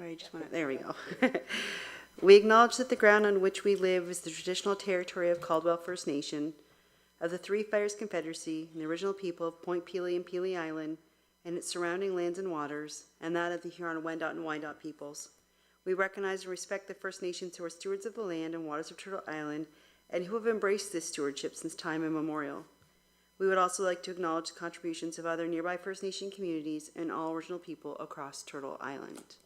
Sorry, I just want to, there we go. We acknowledge that the ground on which we live is the traditional territory of Caldwell First Nation, of the Three Fires Confederacy, and the original people of Point Pelee and Pelee Island, and its surrounding lands and waters, and that of the Huron-Wendat and Wyandot peoples. We recognize and respect the First Nations who are stewards of the land and waters of Turtle Island, and who have embraced this stewardship since time immemorial. We would also like to acknowledge the contributions of other nearby First Nation communities and all original people across Turtle Island.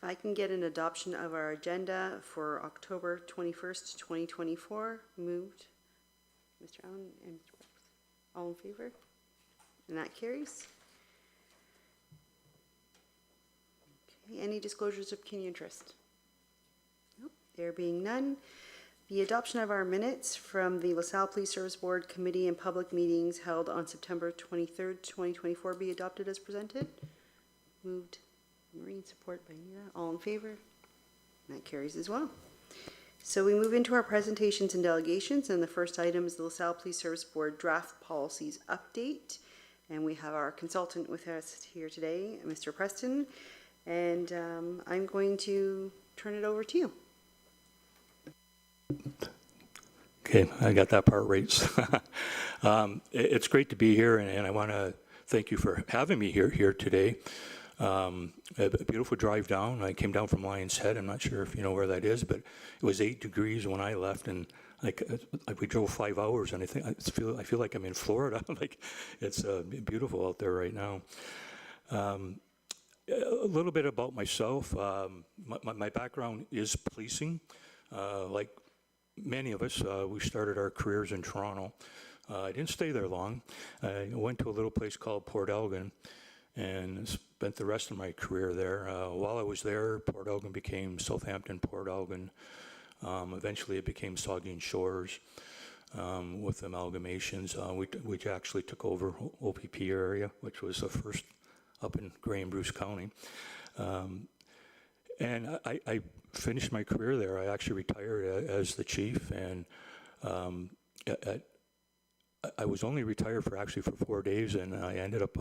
If I can get an adoption of our agenda for October 21st, 2024, moved. Mr. Allen and Mr. Brooks. All in favor? And that carries. Okay, any disclosures of community interest? Nope. There being none. The adoption of our minutes from the LaSalle Police Service Board Committee and public meetings held on September 23rd, 2024 be adopted as presented. Moved. Marine, support by Nina. All in favor? And that carries as well. So we move into our presentations and delegations, and the first item is the LaSalle Police Service Board Draft Policies Update. And we have our consultant with us here today, Mr. Preston, and I'm going to turn it over to you. Okay, I got that part right. It's great to be here, and I want to thank you for having me here today. A beautiful drive down. I came down from Lion's Head. I'm not sure if you know where that is, but it was 8 degrees when I left, and we drove 5 hours, and I feel like I'm in Florida. Like it's beautiful out there right now. A little bit about myself. My background is policing. Like many of us, we started our careers in Toronto. I didn't stay there long. I went to a little place called Port Elgin and spent the rest of my career there. While I was there, Port Elgin became Southampton Port Elgin. Eventually it became Saugeen Shores with amalgamations. We actually took over OPP area, which was the first up in Grey and Bruce County. And I finished my career there. I actually retired as the chief, and I was only retired for 4 days, and I ended up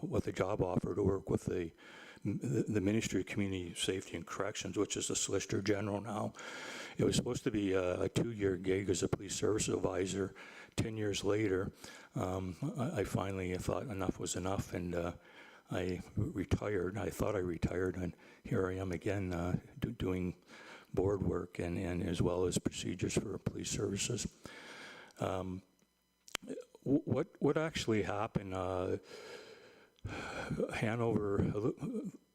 with a job offer to work with the Ministry of Community Safety and Corrections, which is the Solicitor General now. It was supposed to be a 2-year gig as a police service advisor. 10 years later, I finally thought enough was enough, and I retired. I thought I retired, and here I am again doing board work and as well as procedures for police services. What actually happened? Hanover,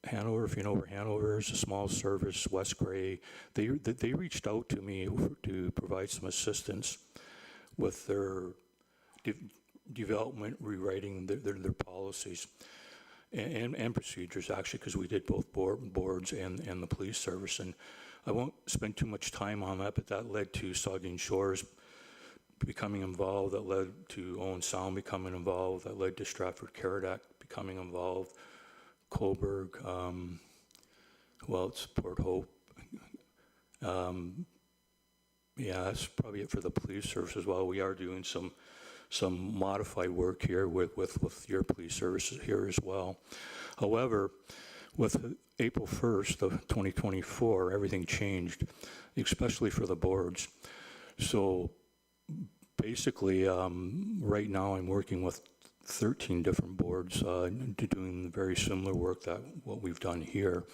if you know where Hanover is, a small service, West Grey. They reached out to me to provide some assistance with their development, rewriting their policies and procedures, actually, because we did both boards and the police service. And I won't spend too much time on that, but that led to Saugeen Shores becoming involved, that led to Owen Sound becoming involved, that led to Stratford Caradoc becoming involved, Coburg, well, it's Port Hope. Yeah, that's probably it for the police service as well. We are doing some modified work here with your police services here as well. However, with April 1st of 2024, everything changed, especially for the boards. So basically, right now I'm working with 13 different boards doing very similar work that what we've done here.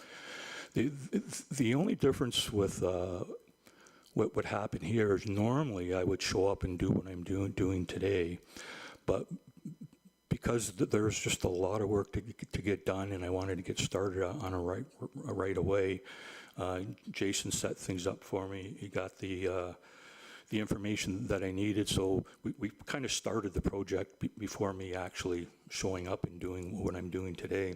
The only difference with what would happen here is normally I would show up and do what I'm doing today, but because there's just a lot of work to get done, and I wanted to get started on right away. Jason set things up for me. He got the information that I needed, so we kind of started the project before me actually showing up and doing what I'm doing today.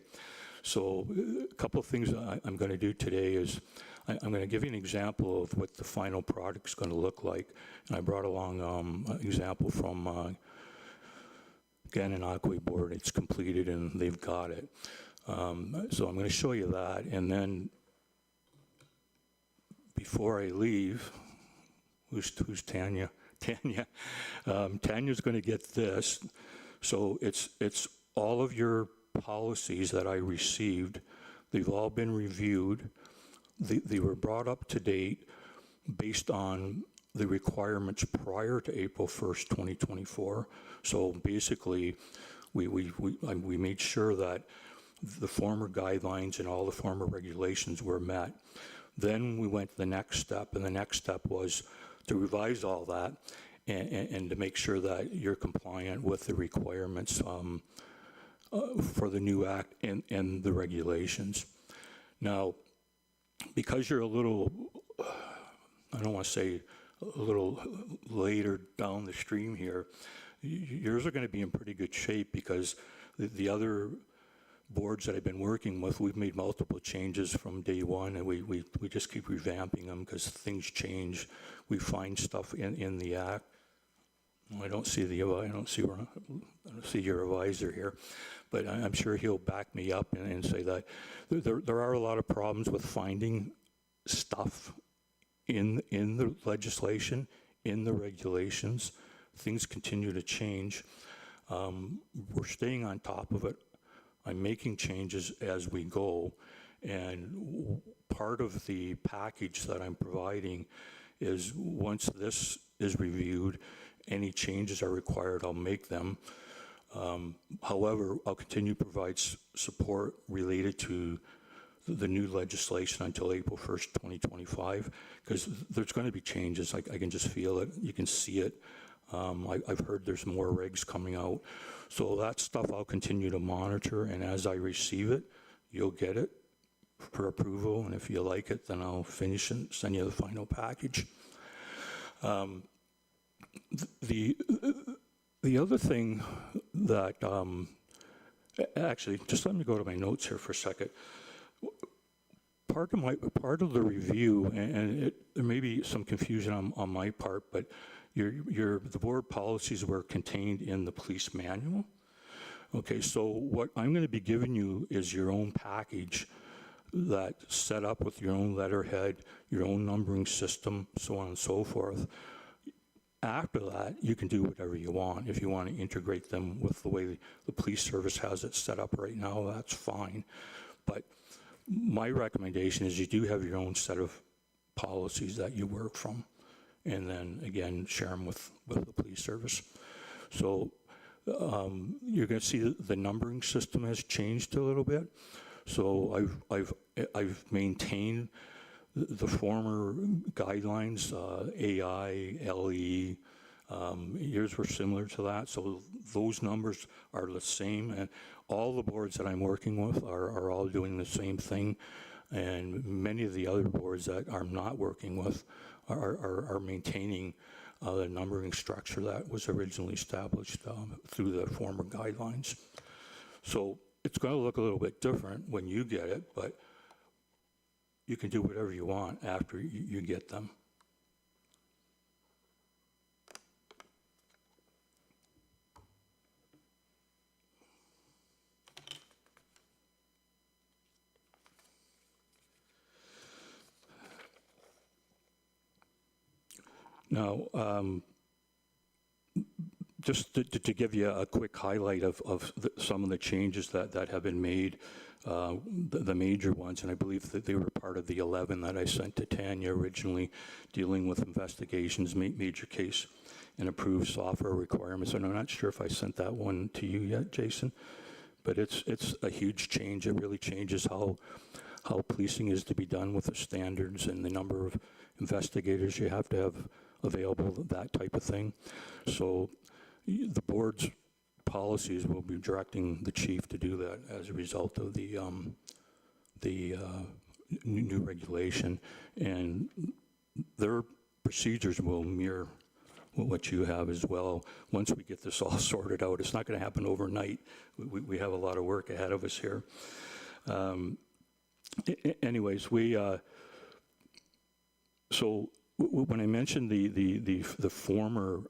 So a couple of things I'm going to do today is I'm going to give you an example of what the final product is going to look like. And I brought along an example from Gananoque board. It's completed and they've got it. So I'm going to show you that, and then before I leave, who's Tanya? Tanya's going to get this. So it's all of your policies that I received, they've all been reviewed. They were brought up to date based on the requirements prior to April 1st, 2024. So basically, we made sure that the former guidelines and all the former regulations were met. Then we went to the next step, and the next step was to revise all that and to make sure that you're compliant with the requirements for the new act and the regulations. Now, because you're a little, I don't want to say a little later down the stream here, yours are going to be in pretty good shape because the other boards that I've been working with, we've made multiple changes from day one, and we just keep revamping them because things change. We find stuff in the act. I don't see your advisor here, but I'm sure he'll back me up and say that there are a lot of problems with finding stuff in the legislation, in the regulations. Things continue to change. We're staying on top of it. I'm making changes as we go, and part of the package that I'm providing is once this is reviewed, any changes are required, I'll make them. However, I'll continue to provide support related to the new legislation until April 1st, 2025, because there's going to be changes. I can just feel it. You can see it. I've heard there's more regs coming out. So that stuff I'll continue to monitor, and as I receive it, you'll get it for approval, and if you like it, then I'll finish and send you the final package. The other thing that, actually, just let me go to my notes here for a second. Part of the review, and there may be some confusion on my part, but the board policies were contained in the police manual. Okay, so what I'm going to be giving you is your own package that's set up with your own letterhead, your own numbering system, so on and so forth. After that, you can do whatever you want. If you want to integrate them with the way the police service has it set up right now, that's fine. But my recommendation is you do have your own set of policies that you work from, and then again share them with the police service. So you're going to see the numbering system has changed a little bit. So I've maintained the former guidelines, AI, LE. Yours were similar to that, so those numbers are the same, and all the boards that I'm working with are all doing the same thing, and many of the other boards that I'm not working with are maintaining the numbering structure that was originally established through the former guidelines. So it's going to look a little bit different when you get it, but you can do whatever you want after you get them. Now, just to give you a quick highlight of some of the changes that have been made, the major ones, and I believe that they were part of the 11 that I sent to Tanya originally, dealing with investigations, major case, and approved software requirements. And I'm not sure if I sent that one to you yet, Jason, but it's a huge change. It really changes how policing is to be done with the standards and the number of investigators you have to have available, that type of thing. So the board's policies will be directing the chief to do that as a result of the new regulation, and their procedures will mirror what you have as well. Once we get this all sorted out, it's not going to happen overnight. We have a lot of work ahead of us here. Anyways, so when I mentioned the former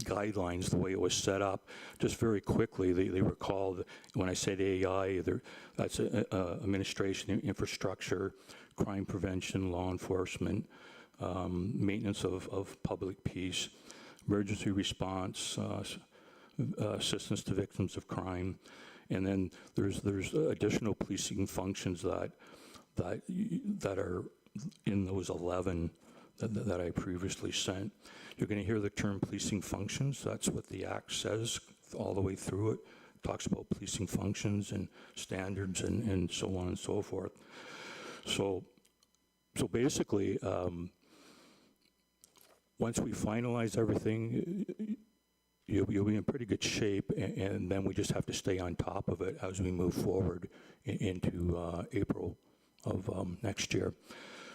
guidelines, the way it was set up, just very quickly, they were called, when I said AI, that's administration, infrastructure, crime prevention, law enforcement, maintenance of public peace, emergency response, assistance to victims of crime, And then there's additional policing functions that are in those 11 that I previously sent. You're going to hear the term policing functions. That's what the Act says all the way through it. It talks about policing functions and standards and so on and so forth. So basically, once we finalize everything, you'll be in pretty good shape, and then we just have to stay on top of it as we move forward into April of next year.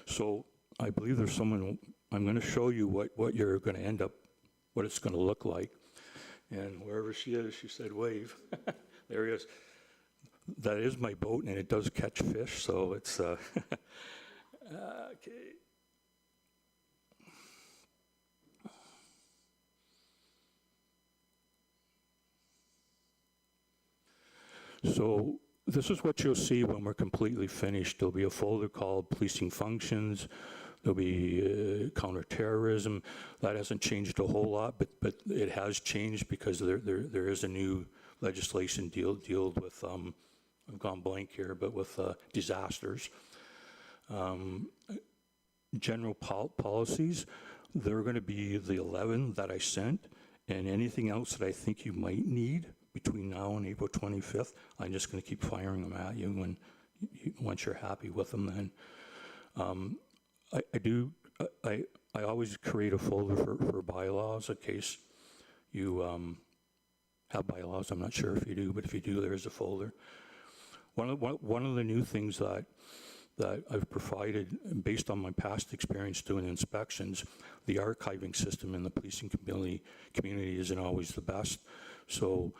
So I believe there's someone, I'm going to show you what you're going to end up, what it's going to look like. And wherever she is, she said wave. There he is. That is my boat, and it does catch fish, so it's, okay. So this is what you'll see when we're completely finished. There'll be a folder called Policing Functions. There'll be counterterrorism. That hasn't changed a whole lot, but it has changed because there is a new legislation deal with, I've gone blank here, but with disasters. General policies, they're going to be the 11 that I sent, and anything else that I think you might need between now and April 25th, I'm just going to keep firing them at you once you're happy with them then. I always create a folder for bylaws in case you have bylaws. I'm not sure if you do, but if you do, there is a folder. One of the new things that I've provided, based on my past experience doing inspections, the archiving system in the policing community isn't always the best. So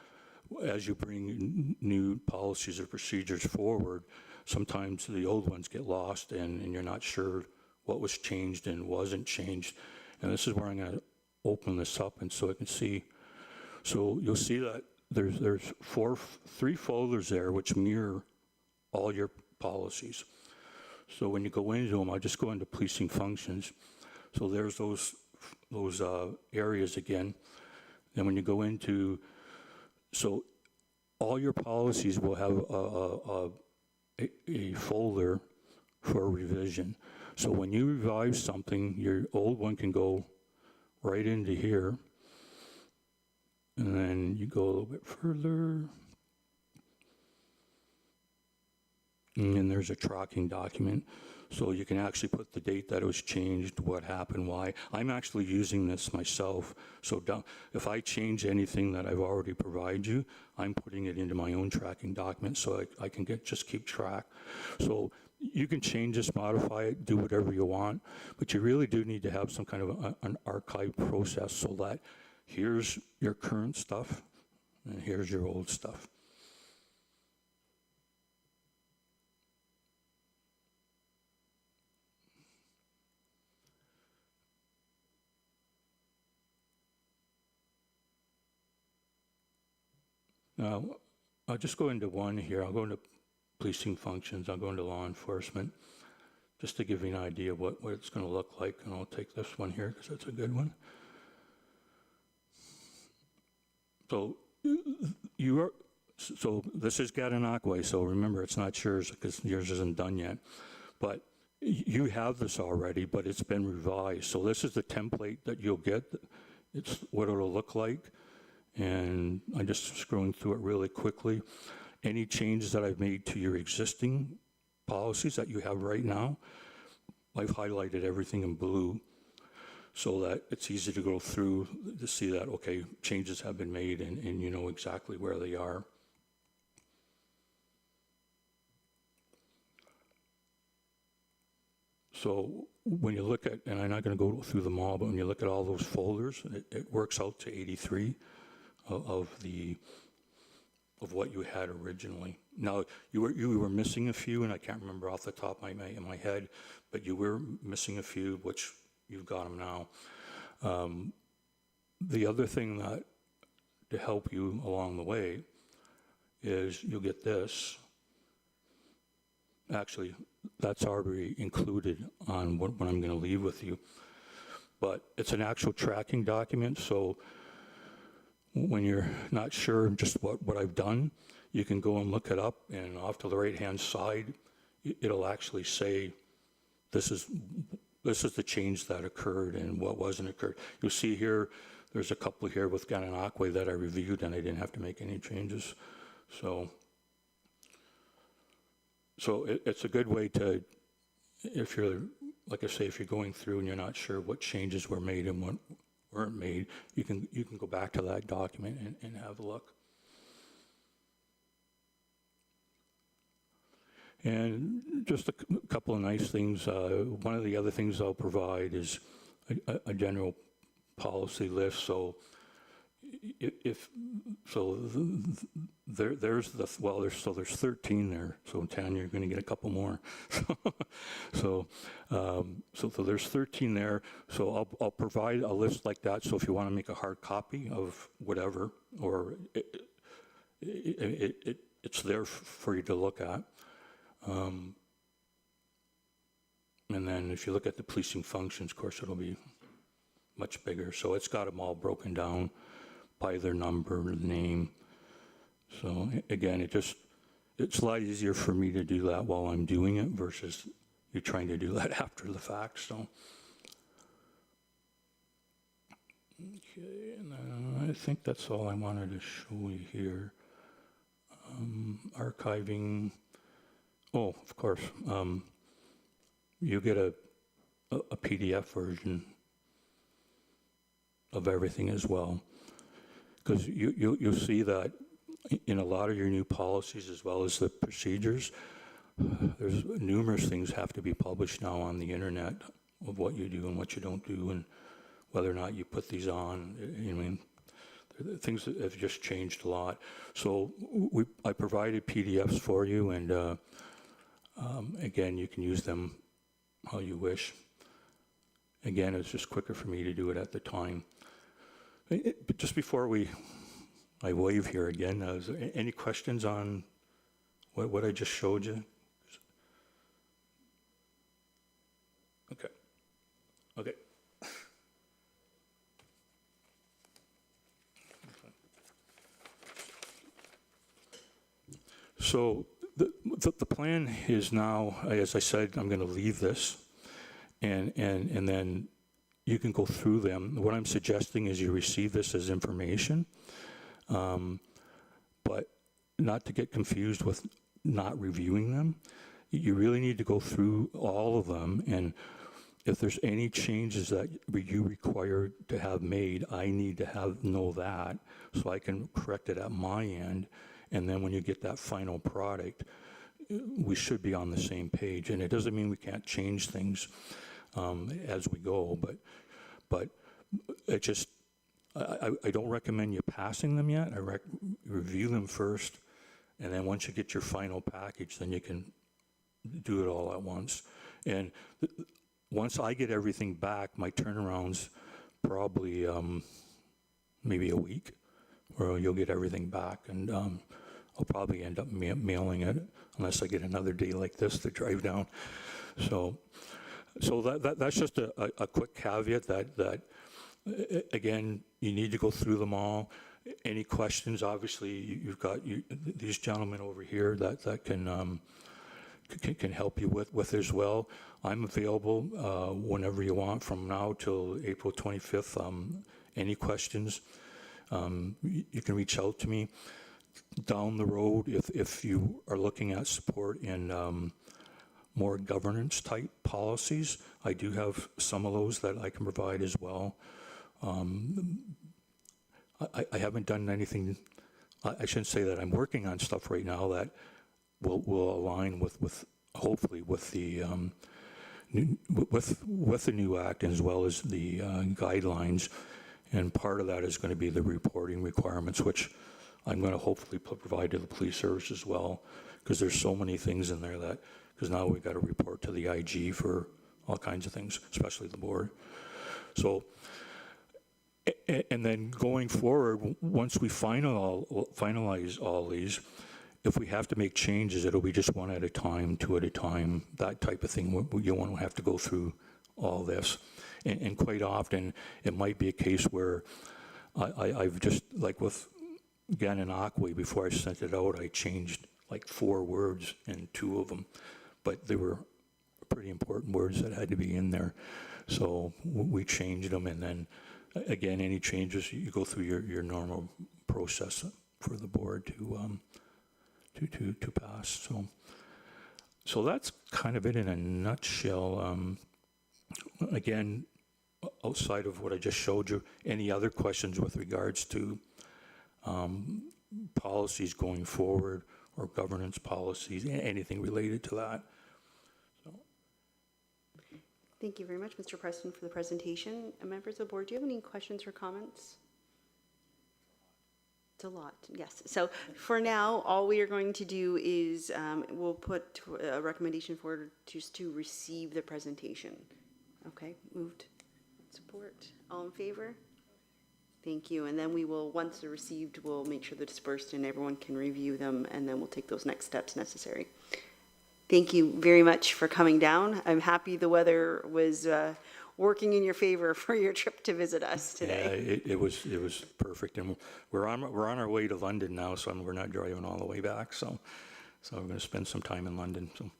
as you bring new policies or procedures forward, sometimes the old ones get lost and you're not sure what was changed and wasn't changed. And this is where I'm going to open this up and so I can see. So you'll see that there's three folders there which mirror all your policies. So when you go into them, I'll just go into policing functions. So there's those areas again. And when you go into, so all your policies will have a folder for revision. So when you revise something, your old one can go right into here. And then you go a little bit further. And then there's a tracking document. So you can actually put the date that it was changed, what happened, why. I'm actually using this myself. So if I change anything that I've already provided you, I'm putting it into my own tracking document so I can just keep track. So you can change this, modify it, do whatever you want, but you really do need to have some kind of an archive process so that here's your current stuff and here's your old stuff. Now, I'll just go into one here. I'll go into policing functions. I'll go into law enforcement, just to give you an idea of what it's going to look like. And I'll take this one here because it's a good one. So so this is Gananoque, so remember it's not yours because yours isn't done yet. But you have this already, but it's been revised. So this is the template that you'll get. It's what it'll look like. And I'm just scrolling through it really quickly. Any changes that I've made to your existing policies that you have right now, I've highlighted everything in blue so that it's easy to go through to see that, okay, changes have been made and you know exactly where they are. So when you look at, and I'm not going to go through them all, but when you look at all those folders, it works out to 83 of what you had originally. Now, you were missing a few, and I can't remember off the top of my head, but you were missing a few, which you've got them now. The other thing that, to help you along the way, is you'll get this. Actually, that's already included on what I'm going to leave with you. But it's an actual tracking document, so when you're not sure just what I've done, you can go and look it up, and off to the right-hand side, it'll actually say, this is the change that occurred and what wasn't occurred. You'll see here, there's a couple here with Gananoque that I reviewed, and I didn't have to make any changes. So it's a good way to, if you're, like I say, if you're going through and you're not sure what changes were made and what weren't made, you can go back to that document and have a look. And just a couple of nice things. One of the other things I'll provide is a general policy list. So there's 13 there. So in town you're going to get a couple more. so there's 13 there. So I'll provide a list like that. So if you want to make a hard copy of whatever, or it's there for you to look at. And then if you look at the policing functions, of course, it'll be much bigger. So it's got them all broken down by their number, name. So again, it's a lot easier for me to do that while I'm doing it versus you trying to do that after the fact. So, okay, and then I think that's all I wanted to show you here. Archiving. Oh, of course. You get a PDF version of everything as well, because you'll see that in a lot of your new policies as well as the procedures, there's numerous things have to be published now on the internet of what you do and what you don't do and whether or not you put these on. I mean, things that have just changed a lot. So I provided PDFs for you, and again, you can use them how you wish. Again, it's just quicker for me to do it at the time. But just before I wave here again, is there any questions on what I just showed you? Okay. Okay. So the plan is now, as I said, I'm going to leave this, and then you can go through them. What I'm suggesting is you receive this as information, but not to get confused with not reviewing them. You really need to go through all of them, and if there's any changes that you require to have made, I need to know that so I can correct it at my end. And then when you get that final product, we should be on the same page. And it doesn't mean we can't change things as we go, but it just, I don't recommend you passing them yet. I review them first, and then once you get your final package, then you can do it all at once. And once I get everything back, my turnaround's probably maybe a week, where you'll get everything back, and I'll probably end up mailing it unless I get another day like this to drive down. So that's just a quick caveat that again, you need to go through them all. Any questions? Obviously, you've got these gentlemen over here that can help you with as well. I'm available whenever you want from now till April 25th. Any questions? You can reach out to me. Down the road, if you are looking at support in more governance type policies, I do have some of those that I can provide as well. I haven't done anything. I shouldn't say that. I'm working on stuff right now that will align with hopefully with the with the new act, as well as the guidelines. And part of that is going to be the reporting requirements, which I'm going to hopefully provide to the police service as well, because there's so many things in there that, because now we've got to report to the IG for all kinds of things, especially the board. So, and then going forward, once we finalize all these, if we have to make changes, it'll be just one at a time, two at a time, that type of thing. You won't have to go through all this. And quite often, it might be a case where I've just, like with Gananoque, before I sent it out, I changed like 4 words in 2 of them, but they were pretty important words that had to be in there. So we changed them, and then again, any changes, you go through your normal process for the board to pass. So that's kind of it in a nutshell. Again, outside of what I just showed you, any other questions with regards to policies going forward or governance policies, anything related to that? Thank you very much, Mr. Preston, for the presentation. Members of the board, do you have any questions or comments? It's a lot, yes. So for now, all we are going to do is we'll put a recommendation forward just to receive the presentation. Okay, moved. Support. All in favor? Thank you. And then we will, once they're received, we'll make sure they're dispersed and everyone can review them, and then we'll take those next steps necessary. Thank you very much for coming down. I'm happy the weather was working in your favor for your trip to visit us today. Yeah, it was perfect, and we're on our way to London now, so we're not driving all the way back. So we're going to spend some time in London. So,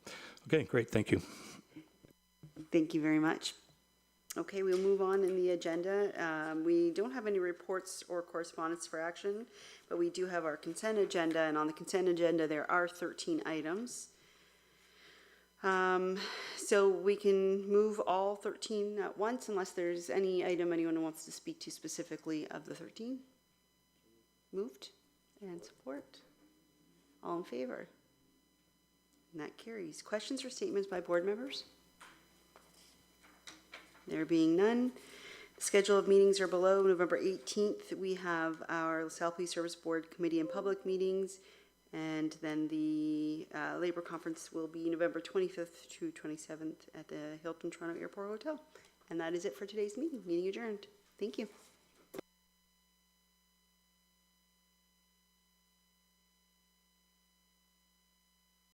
okay, great, thank you. Thank you very much. Okay, we'll move on in the agenda. We don't have any reports or correspondence for action, but we do have our consent agenda, and on the consent agenda there are 13 items. So we can move all 13 at once unless there's any item anyone wants to speak to specifically of the 13. Moved and support. All in favor? And that carries. Questions or statements by board members? There being none, the schedule of meetings are below. November 18th, we have our LaSalle Police Service Board Committee and public meetings. And then the Labor Conference will be November 25th to 27th at the Hilton Toronto Airport Hotel. And that is it for today's meeting. Meeting adjourned. Thank you.